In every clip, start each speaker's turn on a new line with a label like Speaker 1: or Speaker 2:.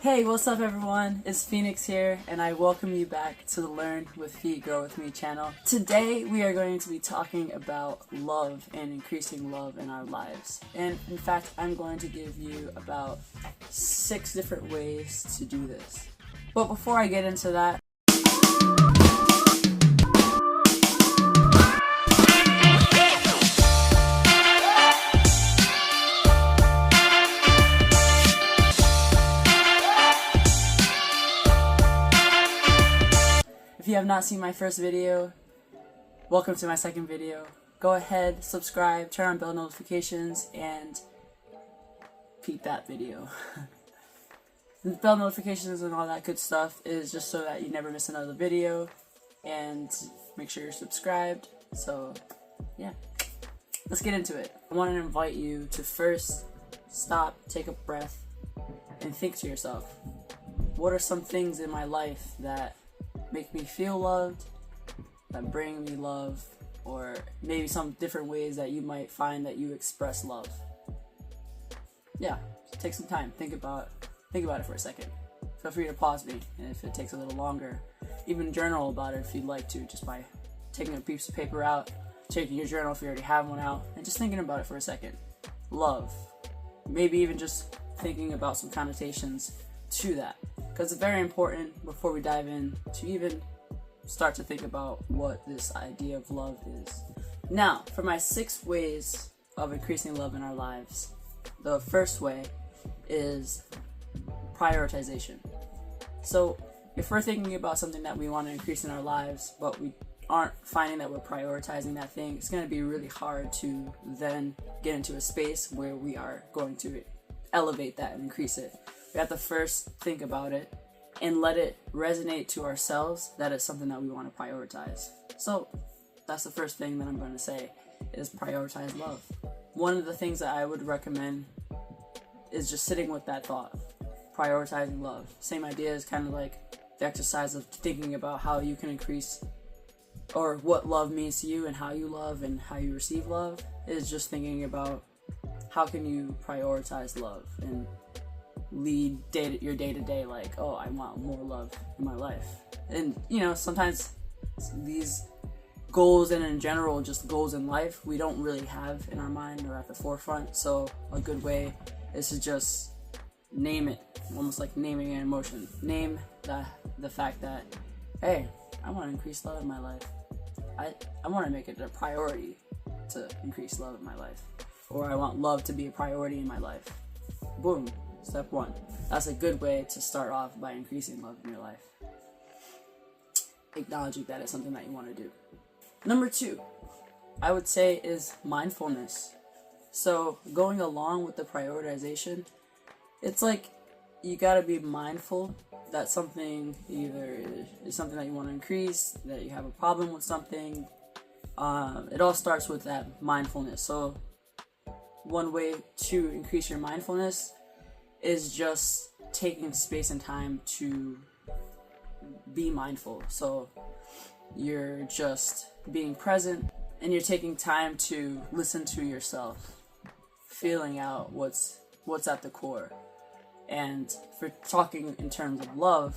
Speaker 1: Hey, what's up everyone? It's Phoenix here, and I welcome you back to the Learn with Fee Grow with Me channel. Today we are going to be talking about love and increasing love in our lives. And in fact, I'm going to give you about 6 different ways to do this. But before I get into that, if you have not seen my first video, welcome to my second video. Go ahead, subscribe, turn on bell notifications, and peep that video. The bell notifications and all that good stuff is just so that you never miss another video, and make sure you're subscribed. So yeah, let's get into it. I want to invite you to first stop, take a breath, and think to yourself, what are some things in my life that make me feel loved, that bring me love, or maybe some different ways that you might find that you express love. Yeah, take some time, think about it for a second. Feel free to pause me, and if it takes a little longer, even journal about it if you'd like to, just by taking a piece of paper out, taking your journal if you already have one out, and just thinking about it for a second. Love. Maybe even just thinking about some connotations to that, because it's very important before we dive in to even start to think about what this idea of love is. Now, for my 6 ways of increasing love in our lives, the first way is prioritization. So if we're thinking about something that we want to increase in our lives, but we aren't finding that we're prioritizing that thing, it's going to be really hard to then get into a space where we are going to elevate that and increase it. We have to first think about it and let it resonate to ourselves that it's something that we want to prioritize. So that's the first thing that I'm going to say, is prioritize love. One of the things that I would recommend is just sitting with that thought, prioritizing love. Same idea is kind of like the exercise of thinking about how you can increase, or what love means to you and how you love and how you receive love, is just thinking about how can you prioritize love and lead your day-to-day like, oh, I want more love in my life. And you know, sometimes these goals, and in general just goals in life, we don't really have in our mind or at the forefront. So a good way is to just name it, almost like naming an emotion. Name the fact that, hey, I want to increase love in my life. I want to make it a priority to increase love in my life, or I want love to be a priority in my life. Boom. Step 1. That's a good way to start off by increasing love in your life. Acknowledging that it's something that you want to do. Number 2, I would say, is mindfulness. So going along with the prioritization, it's like you gotta be mindful that something either is something that you want to increase, that you have a problem with something. It all starts with that mindfulness. So one way to increase your mindfulness is just taking space and time to be mindful. So you're just being present, and you're taking time to listen to yourself, feeling out what's at the core. And for talking in terms of love,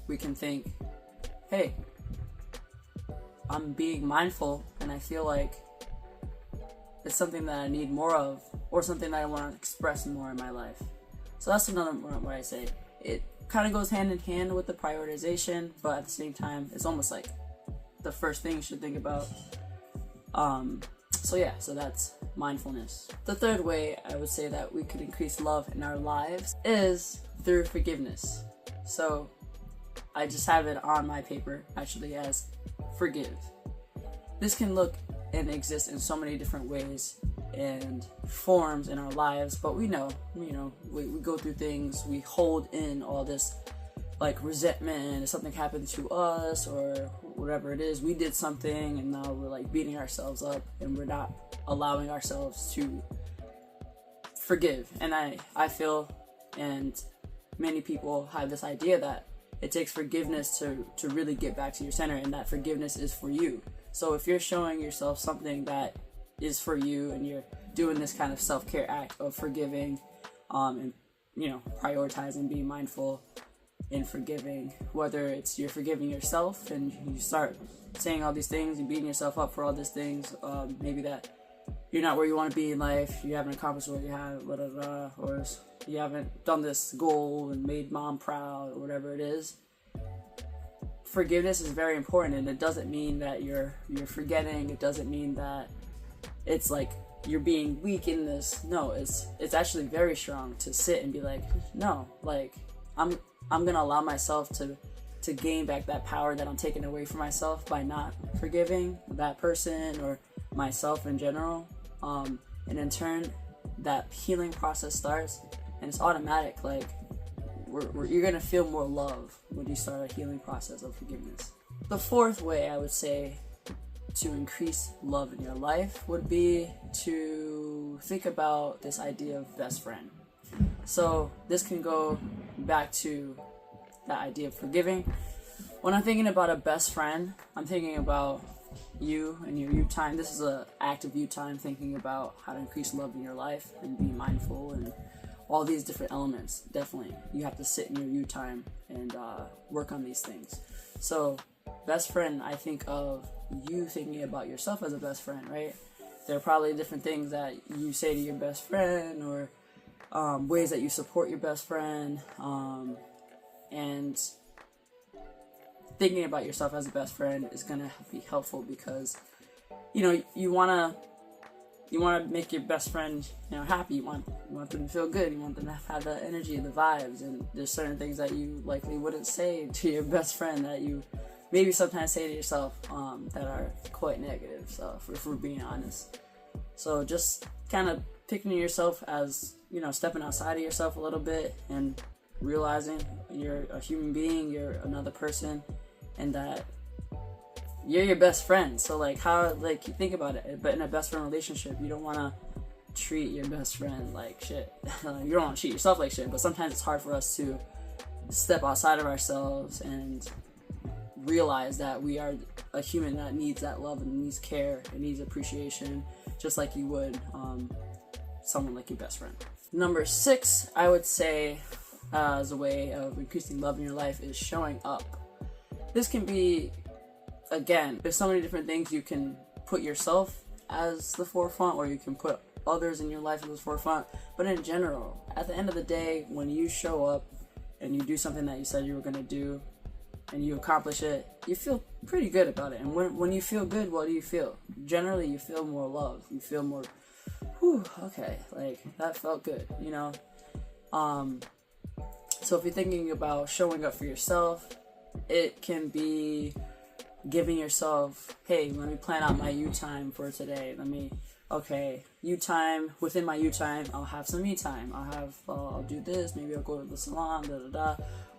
Speaker 1: we can think, hey, I'm being mindful and I feel like it's something that I need more of, or something that I want to express more in my life. So that's another one where I say it kind of goes hand in hand with the prioritization, but at the same time, it's almost like the first thing you should think about. So that's mindfulness. The third way I would say that we could increase love in our lives is through forgiveness. So I just have it on my paper actually as forgive. This can look and exist in so many different ways and forms in our lives, but we know, we go through things, we hold in all this like resentment if something happened to us or whatever it is. We did something and now we're like beating ourselves up, and we're not allowing ourselves to forgive. And I feel, and many people have this idea that it takes forgiveness to really get back to your center, and that forgiveness is for you. So if you're showing yourself something that is for you, and you're doing this kind of self-care act of forgiving and prioritizing being mindful and forgiving, whether it's you're forgiving yourself and you start saying all these things and beating yourself up for all these things, maybe that you're not where you want to be in life, you haven't accomplished what you have, blah, blah, blah, or you haven't done this goal and made mom proud, or whatever it is. Forgiveness is very important, and it doesn't mean that you're forgetting. It doesn't mean that it's like you're being weak in this. No, it's actually very strong to sit and be like, no, like I'm gonna allow myself to gain back that power that I'm taking away from myself by not forgiving that person or myself in general. And in turn, that healing process starts, and it's automatic. Like you're gonna feel more love when you start a healing process of forgiveness. The fourth way I would say to increase love in your life would be to think about this idea of best friend. So this can go back to that idea of forgiving. When I'm thinking about a best friend, I'm thinking about you and your Utime. This is an act of Utime, thinking about how to increase love in your life and be mindful and all these different elements. Definitely, you have to sit in your Utime and work on these things. So, best friend, I think of you thinking about yourself as a best friend, right? There are probably different things that you say to your best friend, or ways that you support your best friend, and thinking about yourself as a best friend is gonna be helpful because you wanna make your best friend happy. You want them to feel good. You want them to have the energy, the vibes, and there's certain things that you likely wouldn't say to your best friend that you maybe sometimes say to yourself that are quite negative. So if we're being honest, so just kind of picking yourself as stepping outside of yourself a little bit and realizing you're a human being, you're another person, and that you're your best friend. So you think about it, but in a best friend relationship, you don't want to treat your best friend like shit. You don't want to treat yourself like shit, but sometimes it's hard for us to step outside of ourselves and realize that we are a human that needs that love and needs care and needs appreciation, just like you would someone like your best friend. Number 6, I would say, as a way of increasing love in your life, is showing up. This can be, again, there's so many different things. You can put yourself as the forefront, or you can put others in your life as the forefront. But in general, at the end of the day, when you show up and you do something that you said you were going to do and you accomplish it, you feel pretty good about it. And when you feel good, what do you feel? Generally, you feel more love. You feel more, whew, okay, that felt good, So if you're thinking about showing up for yourself, it can be giving yourself, hey, let me plan out my Utime for today. Utime, within my Utime, I'll have some me time. I'll do this, maybe I'll go to the salon,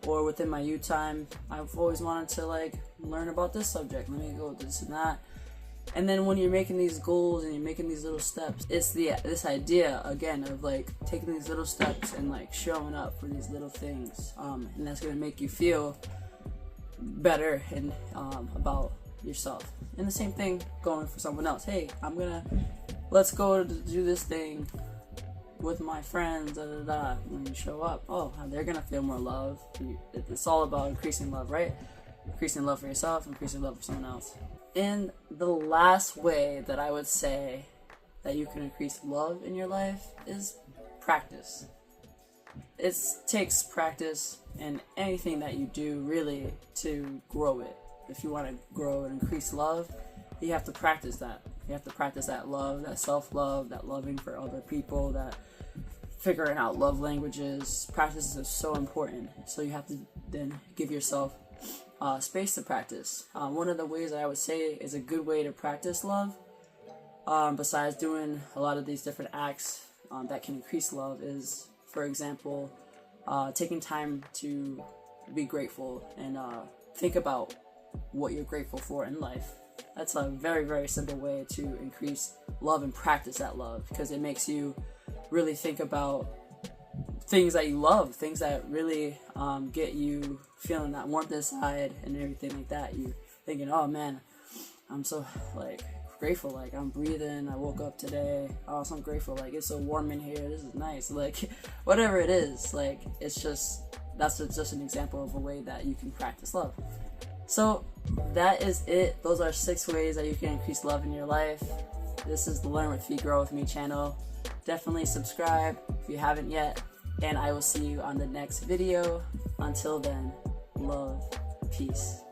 Speaker 1: Or within my Utime, I've always wanted to learn about this subject. Let me go this and that. And then when you're making these goals and you're making these little steps, it's this idea again of taking these little steps and showing up for these little things, and that's gonna make you feel better and about yourself. And the same thing going for someone else. Hey, let's go to do this thing with my friends. When you show up, they're gonna feel more love. It's all about increasing love, right? Increasing love for yourself, increasing love for someone else. And the last way that I would say that you can increase love in your life is practice. It takes practice in anything that you do, really, to grow it. If you want to grow and increase love, you have to practice that. You have to practice that love, that self-love, that loving for other people, that figuring out love languages. Practice is so important. So you have to then give yourself space to practice. One of the ways that I would say is a good way to practice love, besides doing a lot of these different acts that can increase love, is, for example, taking time to be grateful and think about what you're grateful for in life. That's a very, very simple way to increase love and practice that love, because it makes you really think about things that you love, things that really get you feeling that warmth inside and everything like that. You thinking, oh man, I'm so grateful, like I'm breathing, I woke up today, oh, so I'm grateful, like it's so warm in here, this is nice, like whatever it is, like it's just, that's just an example of a way that you can practice love. So that is it. Those are 6 ways that you can increase love in your life. This is the Learn with Fee Grow with Me channel. Definitely subscribe if you haven't yet, and I will see you on the next video. Until then, love, peace.